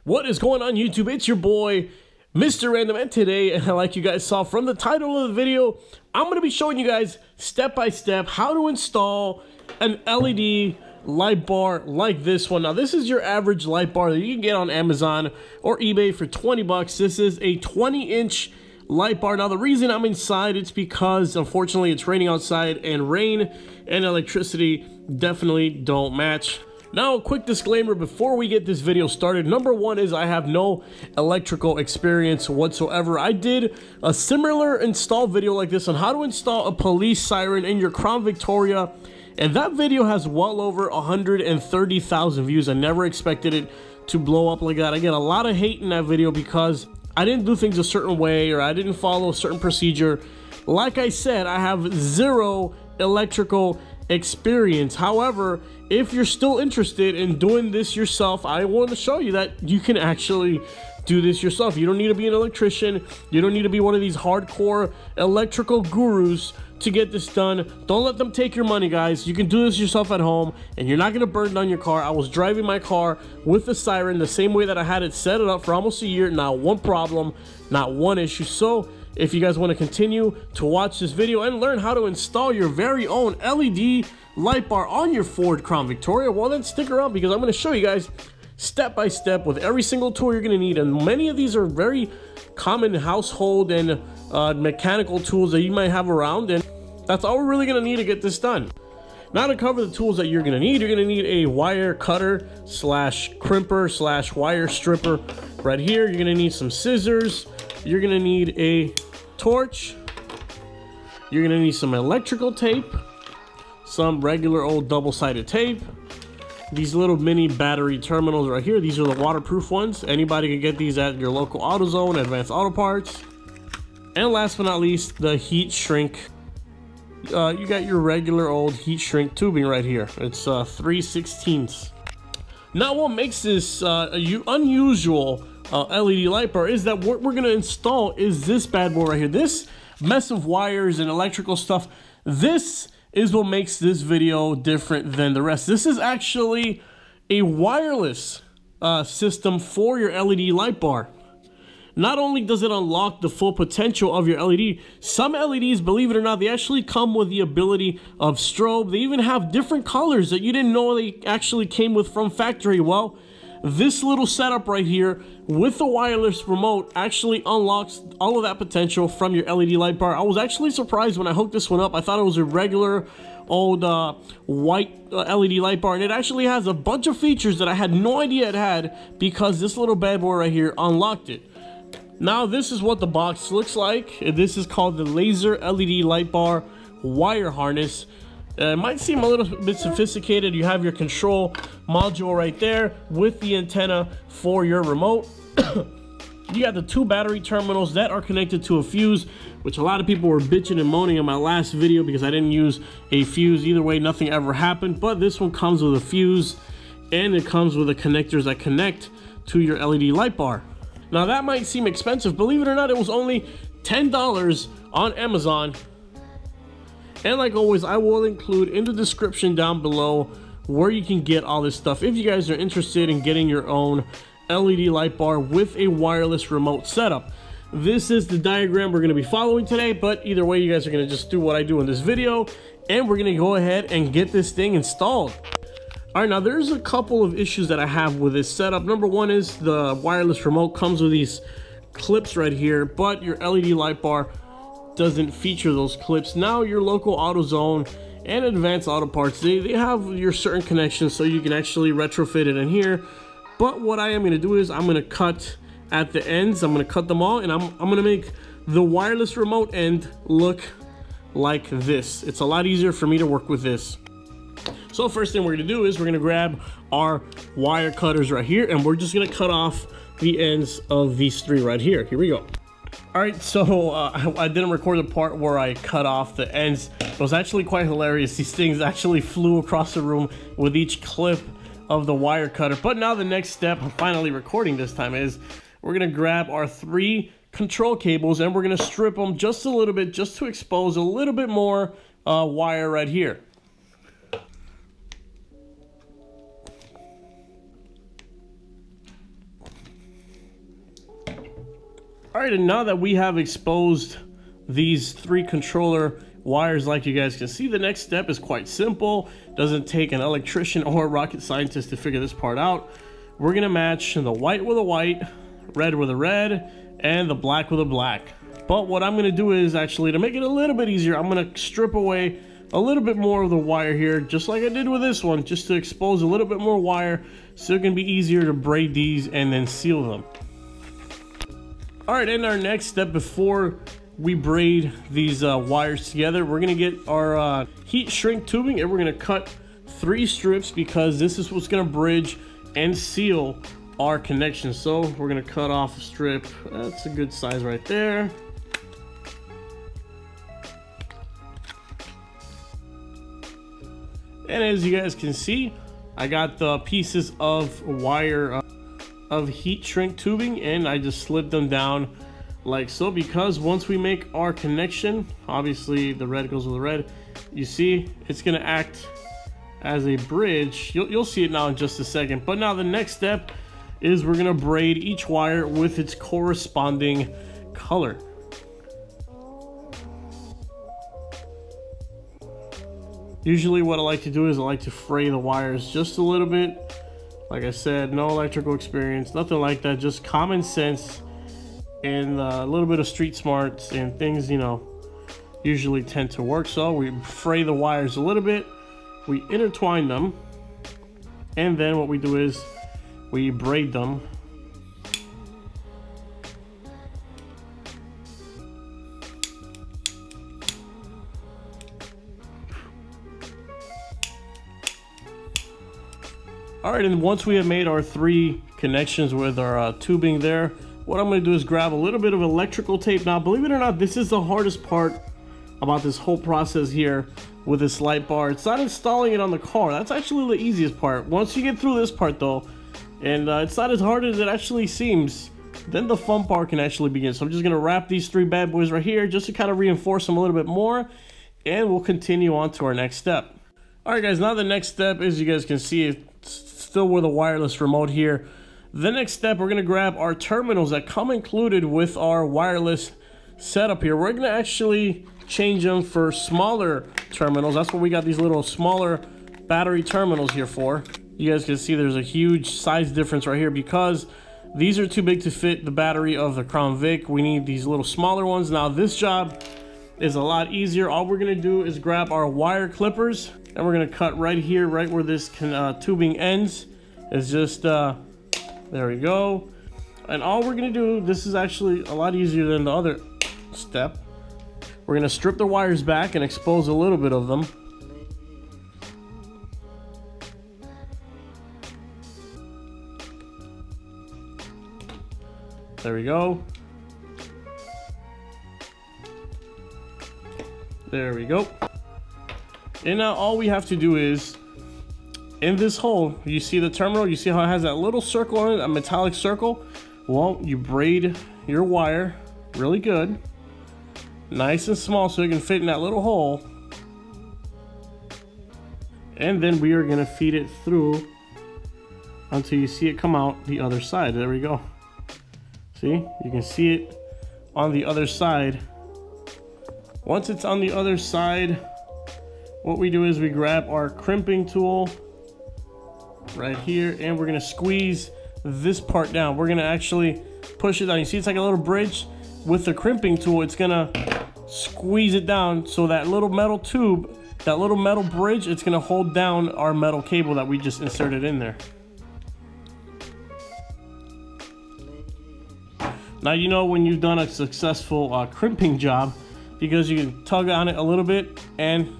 What is going on, YouTube? It's your boy, Mr. Random, and today, like you guys saw from the title of the video, I'm going to be showing you guys step by step how to install an LED light bar like this one. Now, this is your average light bar that you can get on Amazon or eBay for 20 bucks. This is a 20-inch light bar. Now, the reason I'm inside, it's because unfortunately it's raining outside, and rain and electricity definitely don't match. Now, a quick disclaimer before we get this video started. Number one is I have no electrical experience whatsoever. I did a similar install video like this on how to install a police siren in your Crown Victoria, and that video has well over 130,000 views. I never expected it to blow up like that. I get a lot of hate in that video because I didn't do things a certain way, or I didn't follow a certain procedure. Like I said, I have zero electrical experience. However, if you're still interested in doing this yourself, I want to show you that you can actually do this yourself. You don't need to be an electrician. You don't need to be one of these hardcore electrical gurus to get this done. Don't let them take your money, guys. You can do this yourself at home, and you're not going to burn down your car. I was driving my car with the siren the same way that I had it set it up for almost a year. Not one problem, not one issue. So if you guys want to continue to watch this video and learn how to install your very own LED light bar on your Ford Crown Victoria, well, then stick around, because I'm going to show you guys step by step with every single tool you're going to need. And many of these are very common household and mechanical tools that you might have around, and that's all we're really going to need to get this done. Now, to cover the tools that you're going to need, you're going to need a wire cutter slash crimper slash wire stripper right here. You're going to need some scissors. You're going to need a torch. You're going to need some electrical tape, some regular old double-sided tape, these little mini battery terminals right here. These are the waterproof ones. Anybody can get these at your local AutoZone, Advanced Auto Parts. And last but not least, the heat shrink. You got your regular old heat shrink tubing right here. It's 3/16. Now, what makes this unusual LED light bar is that what we're going to install is this bad boy right here. This mess of wires and electrical stuff, this is what makes this video different than the rest. This is actually a wireless system for your LED light bar. Not only does it unlock the full potential of your LED, some LEDs, believe it or not, they actually come with the ability of strobe. They even have different colors that you didn't know they actually came with from factory. Well, this little setup right here with the wireless remote actually unlocks all of that potential from your LED light bar. I was actually surprised when I hooked this one up. I thought it was a regular old white LED light bar, and it actually has a bunch of features that I had no idea it had, because this little bad boy right here unlocked it. Now, this is what the box looks like. This is called the Laser LED Light Bar Wire Harness. It might seem a little bit sophisticated. You have your control module right there with the antenna for your remote. You got the two battery terminals that are connected to a fuse, which a lot of people were bitching and moaning in my last video because I didn't use a fuse. Either way, nothing ever happened, but this one comes with a fuse, and it comes with the connectors that connect to your LED light bar. Now, that might seem expensive. Believe it or not, it was only $10 on Amazon. And like always, I will include in the description down below where you can get all this stuff if you guys are interested in getting your own LED light bar with a wireless remote setup. This is the diagram we're going to be following today, but either way, you guys are going to just do what I do in this video, and we're going to go ahead and get this thing installed. All right, now there's a couple of issues that I have with this setup. Number one is the wireless remote comes with these clips right here, but your LED light bar doesn't feature those clips. Now, your local AutoZone and Advanced Auto Parts, they have your certain connections, so you can actually retrofit it in here. But what I am going to do is I'm going to cut at the ends. I'm going to cut them all, and I'm going to make the wireless remote end look like this. It's a lot easier for me to work with this. So first thing we're going to do is we're going to grab our wire cutters right here, and we're just going to cut off the ends of these three right here. Here we go. All right, so I didn't record the part where I cut off the ends. It was actually quite hilarious. These things actually flew across the room with each clip of the wire cutter. But now the next step, I'm finally recording this time, is we're going to grab our three control cables, and we're going to strip them just a little bit, just to expose a little bit more wire right here. All right, and now that we have exposed these 3 controller wires, like you guys can see, the next step is quite simple. Doesn't take an electrician or a rocket scientist to figure this part out. We're gonna match the white with a white, red with a red, and the black with a black. But what I'm gonna do is, actually, to make it a little bit easier, I'm gonna strip away a little bit more of the wire here, just like I did with this one, just to expose a little bit more wire so it can be easier to braid these and then seal them. All right, and our next step before we braid these wires together, we're gonna get our heat shrink tubing, and we're gonna cut 3 strips because this is what's gonna bridge and seal our connection. So we're gonna cut off a strip. That's a good size right there. And as you guys can see, I got the pieces of wire of heat shrink tubing, and I just slid them down like so, because once we make our connection, obviously the red goes with the red, you see it's gonna act as a bridge. You'll see it now in just a second. But now the next step is we're gonna braid each wire with its corresponding color. Usually what I like to do is I like to fray the wires just a little bit. Like I said, no electrical experience, nothing like that, just common sense and a little bit of street smarts, and things, you know, usually tend to work. So we fray the wires a little bit, we intertwine them, and then what we do is we braid them. All right, and once we have made our 3 connections with our tubing there, what I'm gonna do is grab a little bit of electrical tape. Now, believe it or not, this is the hardest part about this whole process here with this light bar. It's not installing it on the car. That's actually the easiest part. Once you get through this part though, and it's not as hard as it actually seems, then the fun part can actually begin. So I'm just gonna wrap these 3 bad boys right here just to kind of reinforce them a little bit more, and we'll continue on to our next step. All right, guys, now the next step, as you guys can see, it's still with a wireless remote here. The next step, we're gonna grab our terminals that come included with our wireless setup here. We're gonna actually change them for smaller terminals. That's what we got these little smaller battery terminals here for. You guys can see there's a huge size difference right here because these are too big to fit the battery of the Crown Vic. We need these little smaller ones. Now this job is a lot easier. All we're gonna do is grab our wire clippers, and we're gonna cut right here, right where this tubing ends. It's just there we go. And all we're gonna do, this is actually a lot easier than the other step. We're gonna strip the wires back and expose a little bit of them. There we go. There we go. And now all we have to do is, in this hole, you see the terminal, you see how it has that little circle on it, a metallic circle? Well, you braid your wire really good, nice and small so it can fit in that little hole. And then we are gonna feed it through until you see it come out the other side. There we go. See, you can see it on the other side. Once it's on the other side, what we do is we grab our crimping tool right here, and we're gonna squeeze this part down. We're gonna actually push it down. You see it's like a little bridge. With the crimping tool, it's gonna squeeze it down so that little metal tube, that little metal bridge, it's gonna hold down our metal cable that we just inserted in there. Now you know when you've done a successful crimping job, because you can tug on it a little bit and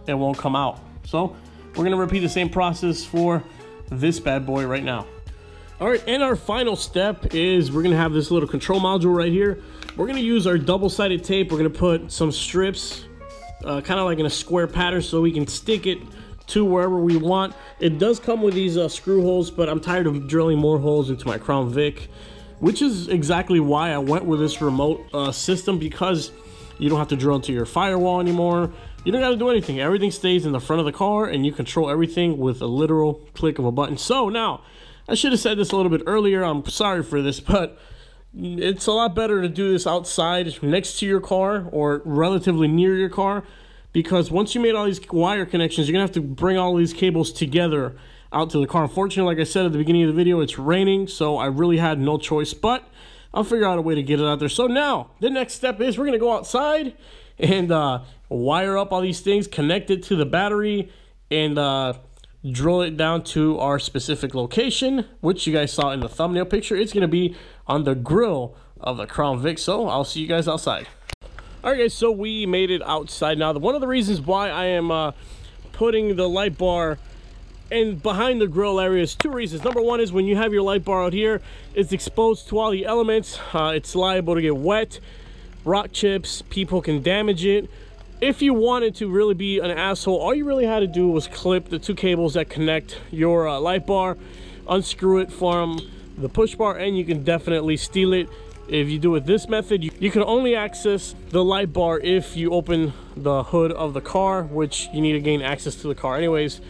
it won't come out. So we're gonna repeat the same process for this bad boy right now. All right, and our final step is we're gonna have this little control module right here. We're gonna use our double-sided tape. We're gonna put some strips, kind of like in a square pattern, so we can stick it to wherever we want. It does come with these screw holes, but I'm tired of drilling more holes into my Crown Vic, which is exactly why I went with this remote system, because you don't have to drill into your firewall anymore. You don't got to do anything. Everything stays in the front of the car, and you control everything with a literal click of a button. So now, I should have said this a little bit earlier. I'm sorry for this, but it's a lot better to do this outside next to your car or relatively near your car, because once you made all these wire connections, you're gonna have to bring all these cables together out to the car. Unfortunately, like I said at the beginning of the video, it's raining, so I really had no choice, but I'll figure out a way to get it out there. So now the next step is we're gonna go outside and wire up all these things, connect it to the battery, and drill it down to our specific location, which you guys saw in the thumbnail picture. It's gonna be on the grill of the Crown Vic. So I'll see you guys outside. All right, guys, so we made it outside. Now, one of the reasons why I am putting the light bar and behind the grill area is two reasons. Number one is when you have your light bar out here, it's exposed to all the elements. It's liable to get wet, rock chips, people can damage it. If you wanted to really be an asshole, all you really had to do was clip the two cables that connect your light bar, unscrew it from the push bar, and you can definitely steal it. If you do it this method, you can only access the light bar if you open the hood of the car, which you need to gain access to the car anyways.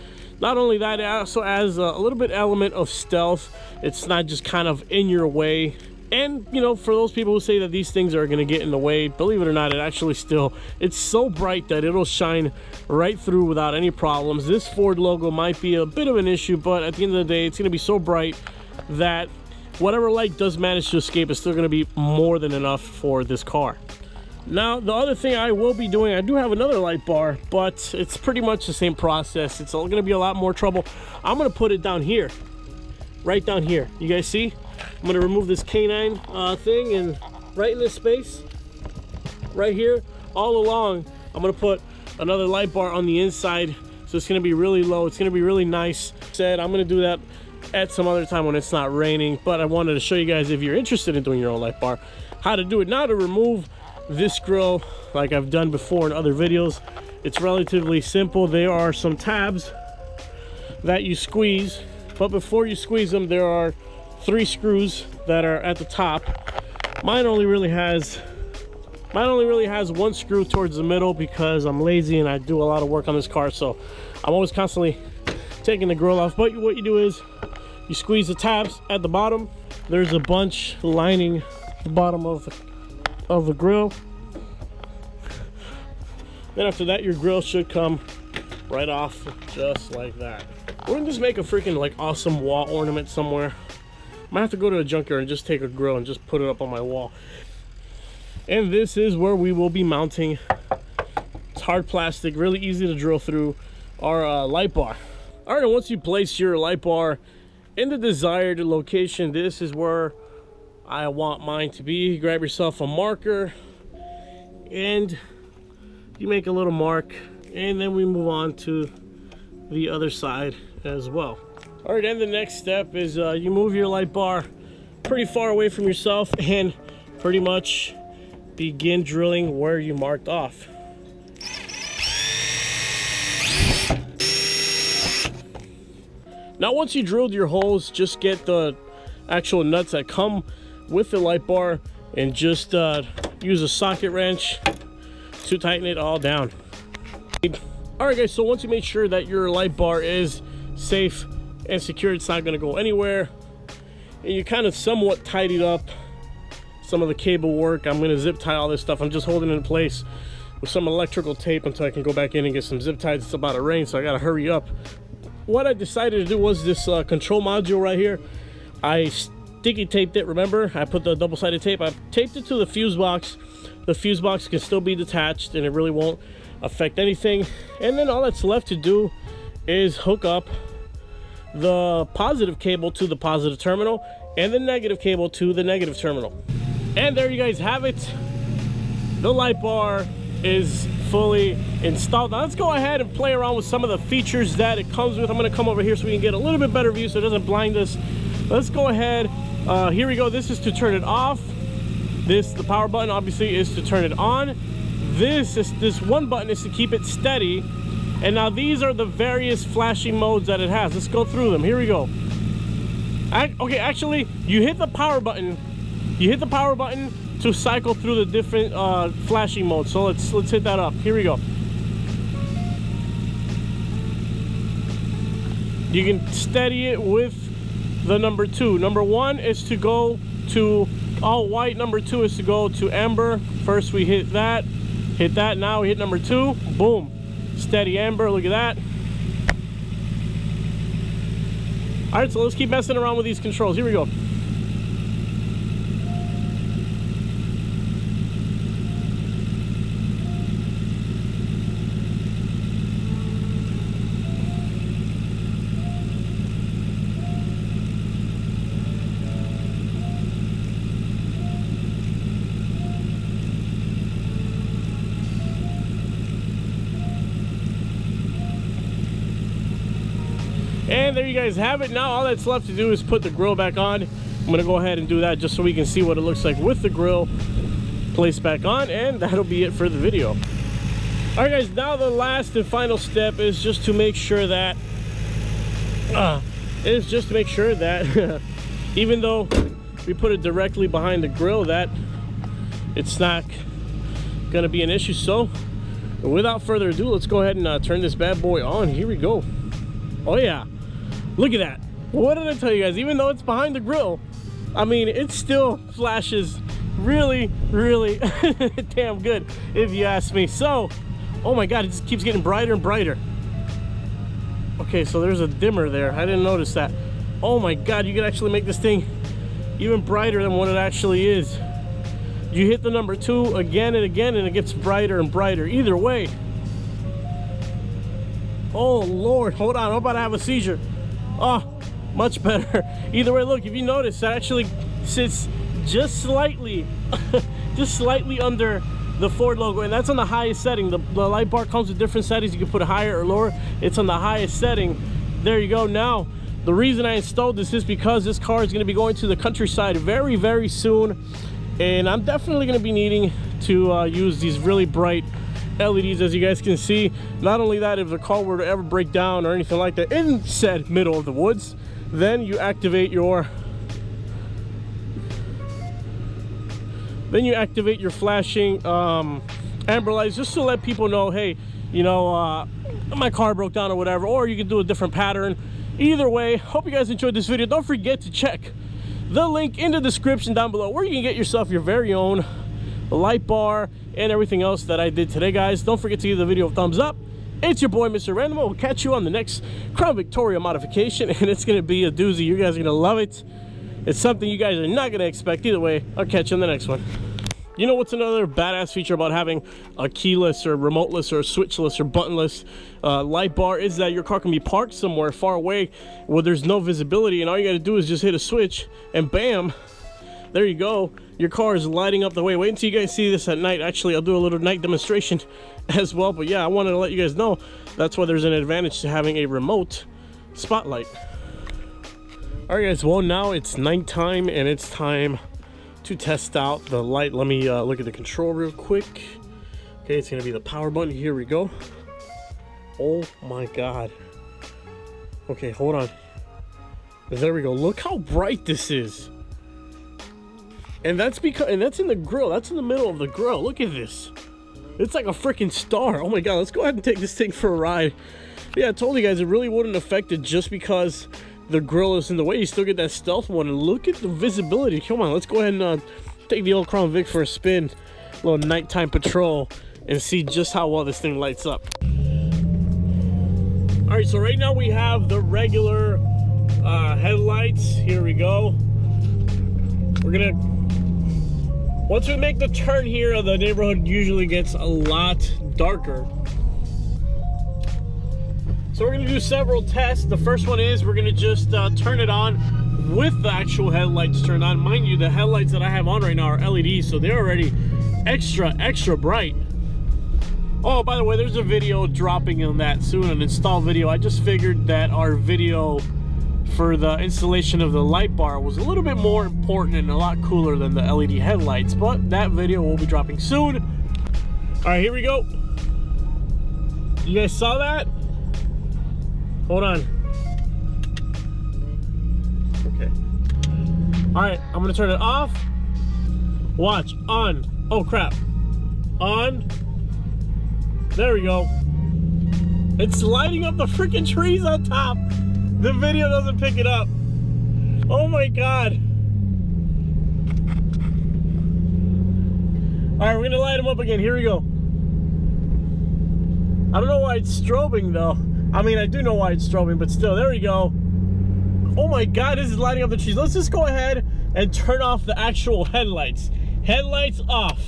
Not only that, it also adds a little bit element of stealth. It's not just kind of in your way. And, you know, for those people who say that these things are going to get in the way, believe it or not, it actually still, it's so bright that it'll shine right through without any problems. This Ford logo might be a bit of an issue, but at the end of the day, it's going to be so bright that whatever light does manage to escape is still going to be more than enough for this car. Now, the other thing I will be doing, I do have another light bar, but it's pretty much the same process. It's going to be a lot more trouble. I'm going to put it down here, right down here. You guys see? I'm going to remove this canine thing, and right in this space, right here, all along, I'm going to put another light bar on the inside. So it's going to be really low. It's going to be really nice. I'm going to do that at some other time when it's not raining, but I wanted to show you guys, if you're interested in doing your own light bar, how to do it. Now, to remove this grill, like I've done before in other videos, it's relatively simple. There are some tabs that you squeeze, but before you squeeze them, there are 3 screws that are at the top. Mine only really has 1 screw towards the middle because I'm lazy and I do a lot of work on this car, so I'm always constantly taking the grill off. But what you do is you squeeze the tabs at the bottom. There's a bunch lining the bottom of the grill. Then after that, your grill should come right off just like that. We're gonna just make a freaking like awesome wall ornament somewhere. Might have to go to a junkyard and just take a grill and just put it up on my wall. And this is where we will be mounting. It's hard plastic, really easy to drill through our light bar. All right, and once you place your light bar in the desired location, this is where I want mine to be. Grab yourself a marker and you make a little mark, and then we move on to the other side as well. All right, and the next step is you move your light bar pretty far away from yourself and pretty much begin drilling where you marked off. Now, once you drilled your holes, just get the actual nuts that come with the light bar and just use a socket wrench to tighten it all down. All right, guys, so once you make sure that your light bar is safe and secure, it's not going to go anywhere, and you kind of somewhat tidied up some of the cable work, I'm going to zip tie all this stuff. I'm just holding it in place with some electrical tape until I can go back in and get some zip ties. It's about to rain, so I got to hurry up. What I decided to do was this control module right here. I sticky taped it. Remember, I put the double-sided tape. I taped it to the fuse box. The fuse box can still be detached and it really won't affect anything. And then all that's left to do is hook up the positive cable to the positive terminal and the negative cable to the negative terminal. And there you guys have it. The light bar is fully installed. Now let's go ahead and play around with some of the features that it comes with. I'm going to come over here so we can get a little bit better view so it doesn't blind us. Let's go ahead. Here we go. This is to turn it off. The power button obviously is to turn it on. This one button is to keep it steady. And now these are the various flashing modes that it has. Let's go through them. Here we go. Okay, actually, you hit the power button. You hit the power button to cycle through the different flashing modes. So let's hit that up. Here we go. You can steady it with the number 2. Number 1 is to go to all white. Number 2 is to go to amber. First we hit that, now we hit number 2, boom, steady amber. Look at that. All right, so let's keep messing around with these controls. Here we go. And there you guys have it. Now all that's left to do is put the grill back on. I'm gonna go ahead and do that just so we can see what it looks like with the grill placed back on, and that'll be it for the video. All right guys, now the last and final step is just to make sure that even though we put it directly behind the grill, that it's not gonna be an issue. So without further ado, let's go ahead and turn this bad boy on. Here we go. Oh yeah, look at that. What did I tell you guys? Even though it's behind the grill, I mean, it still flashes really, really damn good, if you ask me. So, oh my God, it just keeps getting brighter and brighter. Okay, so there's a dimmer there. I didn't notice that. Oh my God, you can actually make this thing even brighter than what it actually is. You hit the number 2 again and again, and it gets brighter and brighter. Either way. Oh Lord, hold on, I'm about to have a seizure. Oh, much better. Either way, look, if you notice, that actually sits just slightly just slightly under the Ford logo, and that's on the highest setting. The light bar comes with different settings. You can put it higher or lower. It's on the highest setting. There you go. Now the reason I installed this is because this car is going to be going to the countryside very, very soon, and I'm definitely going to be needing to use these really bright LEDs, as you guys can see. Not only that, if the car were to ever break down or anything like that in said middle of the woods, then you activate your flashing amber lights, just to let people know, hey, you know, my car broke down or whatever. Or you can do a different pattern. Either way, hope you guys enjoyed this video. Don't forget to check the link in the description down below, where you can get yourself your very own light bar and everything else that I did today, guys. Don't forget to give the video a thumbs up. It's your boy, Mr. Random. We'll catch you on the next Crown Victoria modification, and it's going to be a doozy. You guys are going to love it. It's something you guys are not going to expect. Either way, I'll catch you on the next one. You know what's another badass feature about having a keyless or remoteless or switchless or buttonless light bar is that your car can be parked somewhere far away where there's no visibility, and all you got to do is just hit a switch, and bam, there you go. Your car is lighting up the way. Wait until you guys see this at night. Actually, I'll do a little night demonstration as well. But yeah, I wanted to let you guys know that's why there's an advantage to having a remote spotlight. All right, guys. Well, now it's nighttime and it's time to test out the light. Let me look at the control real quick. Okay, it's gonna be the power button. Here we go. Oh my God. Okay, hold on. There we go. Look how bright this is. And that's in the grill. That's in the middle of the grill. Look at this. It's like a freaking star. Oh my God, let's go ahead and take this thing for a ride. Yeah, I told you guys it really wouldn't affect it just because the grill is in the way. You still get that stealth one, and look at the visibility. Come on, let's go ahead and take the old Crown Vic for a spin, a little nighttime patrol, and see just how well this thing lights up. All right, so right now we have the regular headlights. Here we go. We're gonna, once we make the turn here, the neighborhood usually gets a lot darker. So we're gonna do several tests. The first one is we're gonna just turn it on with the actual headlights turned on. Mind you, the headlights that I have on right now are LEDs, so they're already extra bright. Oh, by the way, there's a video dropping on that soon, an install video. I just figured that our video for the installation of the light bar was a little bit more important and a lot cooler than the LED headlights, but that video will be dropping soon. All right, here we go. You guys saw that? Hold on. Okay. All right, I'm gonna turn it off. Watch. On. Oh crap. On. There we go. It's lighting up the freaking trees on top. The video doesn't pick it up. Oh my God. right, we're gonna light them up again. Here we go. I don't know why it's strobing though. I mean, I do know why it's strobing, but still, there we go. Oh my God, this is lighting up the trees. Let's just go ahead and turn off the actual headlights. Headlights off.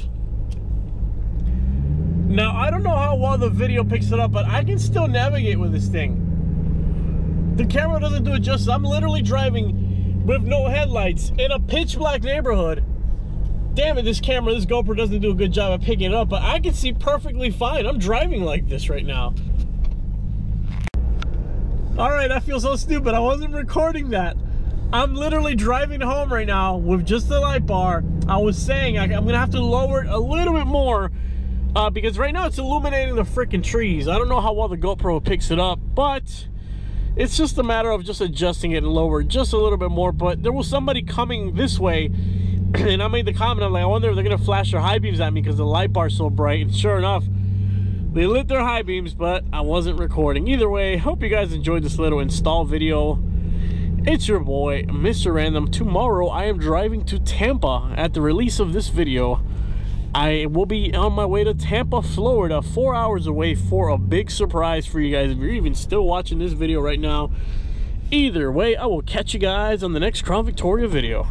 Now, I don't know how well the video picks it up, but I can still navigate with this thing. The camera doesn't do it justice. I'm literally driving with no headlights in a pitch black neighborhood. Damn it, this camera, this GoPro doesn't do a good job of picking it up, but I can see perfectly fine. I'm driving like this right now. All right, I feel so stupid. I wasn't recording that. I'm literally driving home right now with just the light bar. I was saying I'm gonna have to lower it a little bit more because right now it's illuminating the freaking trees. I don't know how well the GoPro picks it up, but it's just a matter of just adjusting it and lower it just a little bit more. But there was somebody coming this way, and I made the comment, I'm like, I wonder if they're gonna flash their high beams at me because the light bar's so bright. And sure enough, they lit their high beams, but I wasn't recording. Either way, hope you guys enjoyed this little install video. It's your boy, Mr. Random. Tomorrow, I am driving to Tampa at the release of this video. I will be on my way to Tampa, Florida, 4 hours away for a big surprise for you guys. If you're even still watching this video right now. Either way, I will catch you guys on the next Crown Victoria video.